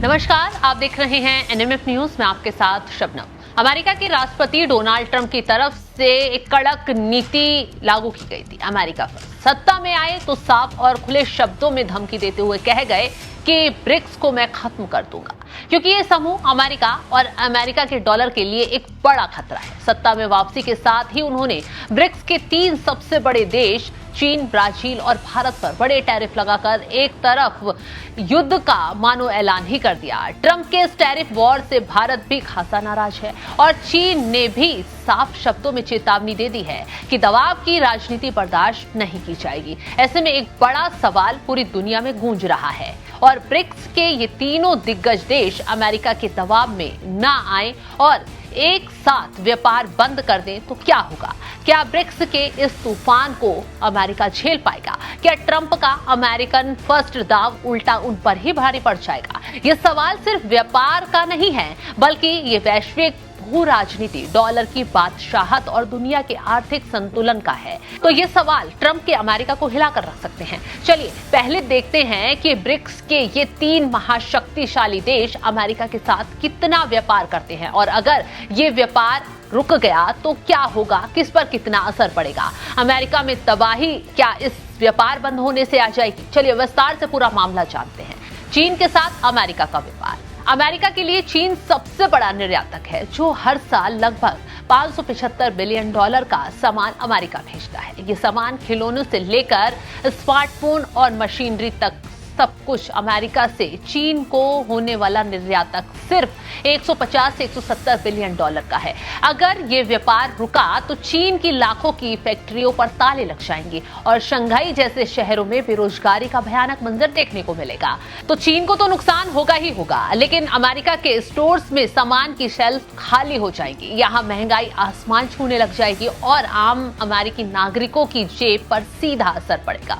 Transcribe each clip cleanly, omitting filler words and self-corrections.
नमस्कार, आप देख रहे हैं एनएमएफ न्यूज में आपके साथ शबनम। अमेरिका के राष्ट्रपति डोनाल्ड ट्रंप की तरफ से एक कड़क नीति लागू की गई थी। अमेरिका पर सत्ता में आए तो साफ और खुले शब्दों में धमकी देते हुए कह गए कि ब्रिक्स को मैं खत्म कर दूंगा, क्योंकि ये समूह अमेरिका और अमेरिका के डॉलर के लिए एक बड़ा खतरा है। सत्ता में वापसी के साथ ही उन्होंने ब्रिक्स के 3 सबसे बड़े देश चीन, ब्राजील और भारत पर बड़े टैरिफ लगाकर एक तरफ युद्ध का मानो ऐलान ही कर दिया। ट्रंप के इस टैरिफ वॉर से भारत भी खासा नाराज है और चीन ने भी साफ शब्दों में चेतावनी दे दी है कि दबाव की राजनीति बर्दाश्त नहीं की जाएगी। ऐसे में एक बड़ा सवाल पूरी दुनिया में गूंज रहा है और ब्रिक्स के ये तीनों दिग्गज देश अमेरिका के दबाव में ना आए और एक साथ व्यापार बंद कर दें तो क्या होगा? क्या ब्रिक्स के इस तूफान को अमेरिका झेल पाएगा? क्या ट्रंप का अमेरिकन फर्स्ट दाव उल्टा उन पर ही भारी पड़ जाएगा? ये सवाल सिर्फ व्यापार का नहीं है, बल्कि ये वैश्विक भू राजनीति, डॉलर की बादशाहत और दुनिया के आर्थिक संतुलन का है। तो ये सवाल ट्रंप के अमेरिका को हिलाकर रख सकते हैं। चलिए पहले देखते हैं कि ब्रिक्स के ये 3 महाशक्तिशाली देश अमेरिका के साथ कितना व्यापार करते हैं और अगर ये व्यापार रुक गया तो क्या होगा, किस पर कितना असर पड़ेगा? अमेरिका में तबाही क्या इस व्यापार बंद होने से आ जाएगी? चलिए विस्तार से पूरा मामला जानते हैं। चीन के साथ अमेरिका का व्यापार। अमेरिका के लिए चीन सबसे बड़ा निर्यातक है, जो हर साल लगभग $575 बिलियन का सामान अमेरिका भेजता है। ये सामान खिलौनों से लेकर स्मार्टफोन और मशीनरी तक सब कुछ अमेरिका से चीन को होने वाला निर्यातक सिर्फ 150 से 170 बिलियन डॉलर का है। अगर ये व्यापार रुका तो चीन की लाखों की फैक्ट्रियों पर ताले लग जाएंगे और शंघाई जैसे शहरों में बेरोजगारी का भयानक मंजर देखने को मिलेगा। तो चीन को तो नुकसान होगा ही होगा, लेकिन अमेरिका के स्टोर्स में सामान की शेल्फ खाली हो जाएगी। यहाँ महंगाई आसमान छूने लग जाएगी और आम अमेरिकी नागरिकों की जेब पर सीधा असर पड़ेगा।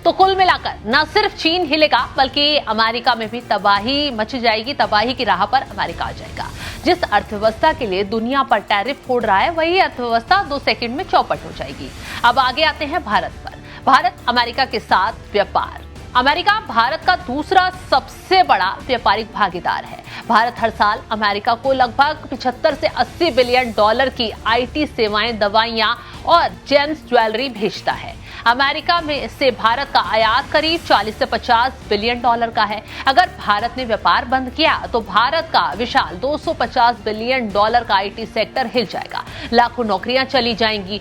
तो कुल मिलाकर न सिर्फ चीन हिलेगा, बल्कि अमेरिका में भी तबाही मच जाएगी। तबाही की राह पर अमेरिका आ जाएगा। जिस अर्थव्यवस्था के लिए दुनिया पर टैरिफ फोड़ रहा है, वही अर्थव्यवस्था 2 सेकंड में चौपट हो जाएगी। अब आगे आते हैं भारत पर। भारत अमेरिका के साथ व्यापार। अमेरिका भारत का दूसरा सबसे बड़ा व्यापारिक भागीदार है। भारत हर साल अमेरिका को लगभग 75 से 80 बिलियन डॉलर की आईटी सेवाएं, दवाइयां और जेम्स ज्वेलरी भेजता है। अमेरिका में से भारत का आयात करीब 40 से 50 बिलियन डॉलर का है। अगर भारत ने व्यापार बंद किया तो भारत का विशाल 250 बिलियन डॉलर का आईटी सेक्टर हिल जाएगा। लाखों नौकरियां चली जाएंगी।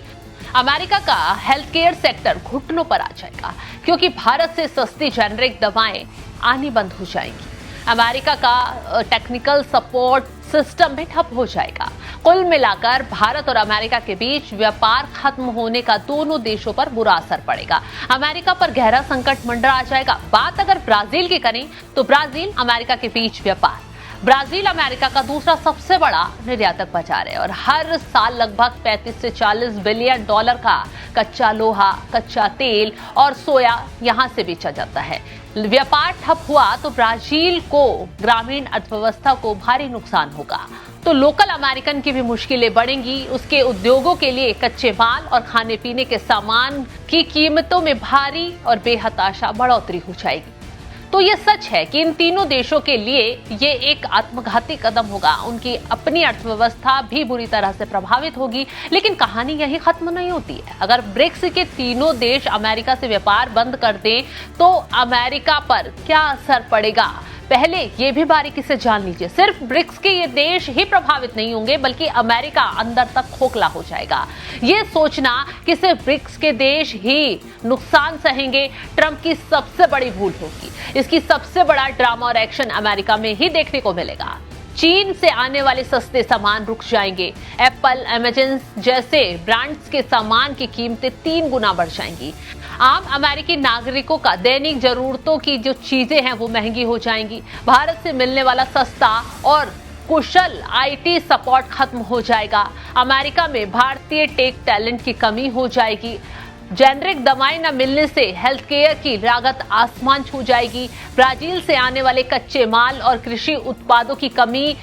अमेरिका का हेल्थ केयर सेक्टर घुटनों पर आ जाएगा, क्योंकि भारत से सस्ती जेनेरिक दवाएं आनी बंद हो जाएंगी। अमेरिका का टेक्निकल सपोर्ट सिस्टम भी ठप हो जाएगा। कुल मिलाकर भारत और अमेरिका के बीच व्यापार खत्म होने का दोनों देशों पर बुरा असर पड़ेगा। अमेरिका पर गहरा संकट मंडरा जाएगा। बात अगर ब्राजील की करें तो ब्राजील अमेरिका के बीच व्यापार। ब्राजील अमेरिका का दूसरा सबसे बड़ा निर्यातक बाजार है और हर साल लगभग 35 से 40 बिलियन डॉलर का कच्चा लोहा, कच्चा तेल और सोया यहां से बेचा जाता है। व्यापार ठप हुआ तो ब्राजील को ग्रामीण अर्थव्यवस्था को भारी नुकसान होगा। तो लोकल अमेरिकन की भी मुश्किलें बढ़ेंगी। उसके उद्योगों के लिए कच्चे माल और खाने पीने के सामान की कीमतों में भारी और बेहताशा बढ़ोतरी हो जाएगी। तो ये सच है कि इन तीनों देशों के लिए ये एक आत्मघाती कदम होगा। उनकी अपनी अर्थव्यवस्था भी बुरी तरह से प्रभावित होगी। लेकिन कहानी यही खत्म नहीं होती है। अगर ब्रिक्स के तीनों देश अमेरिका से व्यापार बंद कर दें तो अमेरिका पर क्या असर पड़ेगा, पहले ये भी बारीकी से जान लीजिए। सिर्फ ब्रिक्स के ये देश ही प्रभावित नहीं होंगे, बल्कि अमेरिका अंदर तक खोखला हो जाएगा। ये सोचना कि सिर्फ ब्रिक्स के देश ही नुकसान सहेंगे, ट्रंप की सबसे बड़ी भूल होगी। इसकी सबसे बड़ा ड्रामा और एक्शन अमेरिका में ही देखने को मिलेगा। चीन से आने वाले सस्ते सामान रुक जाएंगे। एप्पल, अमेज़न जैसे ब्रांड्स के सामान की कीमतें 3 गुना बढ़ जाएंगी। आम अमेरिकी नागरिकों का दैनिक जरूरतों की जो चीजें हैं वो महंगी हो जाएंगी। भारत से मिलने वाला सस्ता और कुशल आईटी सपोर्ट खत्म हो जाएगा। अमेरिका में भारतीय टेक टैलेंट की कमी हो जाएगी। जेनेरिक दवाएं न मिलने से हेल्थ केयर की लागत आसमान छू जाएगी। ब्राजील से आने वाले कच्चे माल और कृषि उत्पादों की कमी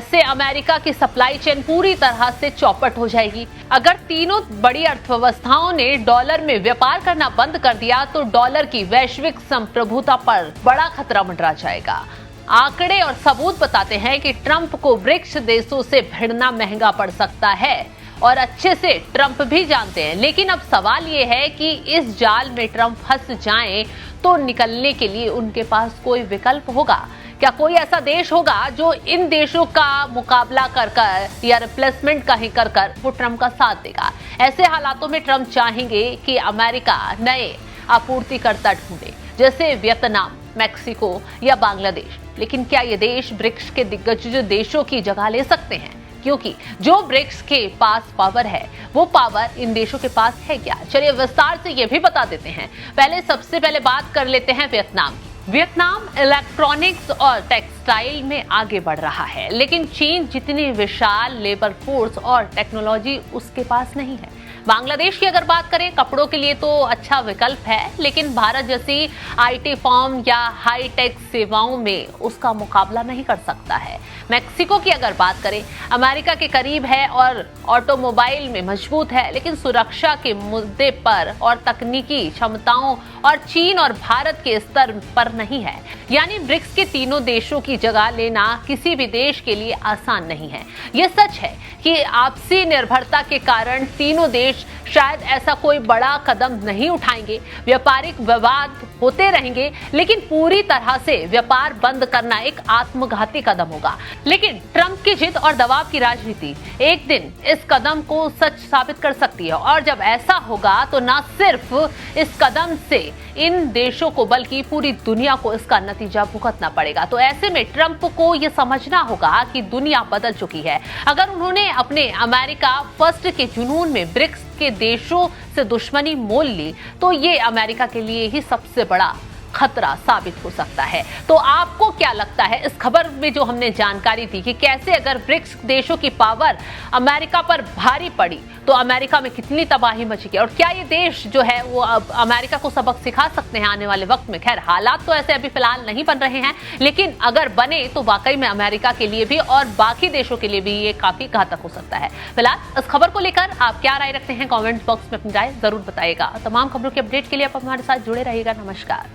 से अमेरिका की सप्लाई चेन पूरी तरह से चौपट हो जाएगी। अगर तीनों बड़ी अर्थव्यवस्थाओं ने डॉलर में व्यापार करना बंद कर दिया तो डॉलर की वैश्विक संप्रभुता पर बड़ा खतरा मंडरा जाएगा। आंकड़े और सबूत बताते हैं कि ट्रंप को ब्रिक्स देशों से भिड़ना महंगा पड़ सकता है और अच्छे से ट्रंप भी जानते हैं। लेकिन अब सवाल ये है कि इस जाल में ट्रंप फंस जाएं तो निकलने के लिए उनके पास कोई विकल्प होगा क्या? कोई ऐसा देश होगा जो इन देशों का मुकाबला कर या रिप्लेसमेंट कहीं कर वो ट्रंप का साथ देगा? ऐसे हालातों में ट्रंप चाहेंगे कि अमेरिका नए आपूर्तिकर्ता ढूंढे, जैसे वियतनाम, मैक्सिको या बांग्लादेश। लेकिन क्या ये देश ब्रिक्स के दिग्गज देशों की जगह ले सकते हैं? क्योंकि जो ब्रिक्स के पास पावर है वो पावर इन देशों के पास है क्या? चलिए विस्तार से ये भी बता देते हैं। सबसे पहले बात कर लेते हैं वियतनाम की। वियतनाम इलेक्ट्रॉनिक्स और टेक्सटाइल में आगे बढ़ रहा है, लेकिन चीन जितनी विशाल लेबर फोर्स और टेक्नोलॉजी उसके पास नहीं है। बांग्लादेश की अगर बात करें, कपड़ों के लिए तो अच्छा विकल्प है, लेकिन भारत जैसी आईटी फर्म या हाईटेक सेवाओं में उसका मुकाबला नहीं कर सकता है। मैक्सिको की अगर बात करें, अमेरिका के करीब है और ऑटोमोबाइल में मजबूत है, लेकिन सुरक्षा के मुद्दे पर और तकनीकी क्षमताओं और चीन और भारत के स्तर पर नहीं है। यानी ब्रिक्स के तीनों देशों की जगह लेना किसी भी देश के लिए आसान नहीं है। यह सच है कि आपसी निर्भरता के कारण तीनों देश शायद ऐसा कोई बड़ा कदम नहीं उठाएंगे। व्यापारिक विवाद होते रहेंगे, लेकिन पूरी तरह से व्यापार बंद करना एक आत्मघाती कदम होगा। लेकिन ट्रंप की जिद और दबाव की राजनीति एक दिन इस कदम को सच साबित कर सकती है, और जब ऐसा होगा तो न सिर्फ इस कदम से इन देशों को बल्कि पूरी दुनिया को इसका नतीजा भुगतना पड़ेगा। तो ऐसे में ट्रंप को यह समझना होगा कि दुनिया बदल चुकी है। अगर उन्होंने अपने अमेरिका फर्स्ट के जुनून में ब्रिक्स के देशों से दुश्मनी मोल ली, तो ये अमेरिका के लिए ही सबसे बड़ा खतरा साबित हो सकता है। तो आपको क्या लगता है इस खबर में जो हमने जानकारी दी कि कैसे अगर ब्रिक्स देशों की पावर अमेरिका पर भारी पड़ी तो अमेरिका में कितनी तबाही मचेगी, और क्या ये देश जो है वो अब अमेरिका को सबक सिखा सकते हैं आने वाले वक्त में? खैर, हालात तो ऐसे अभी फिलहाल नहीं बन रहे हैं, लेकिन अगर बने तो वाकई में अमेरिका के लिए भी और बाकी देशों के लिए भी ये काफी घातक हो सकता है। फिलहाल इस खबर को लेकर आप क्या राय रखते हैं? कॉमेंट बॉक्स में अपनी राय जरूर बताइएगा। तमाम खबरों के अपडेट के लिए आप हमारे साथ जुड़े रहिएगा। नमस्कार।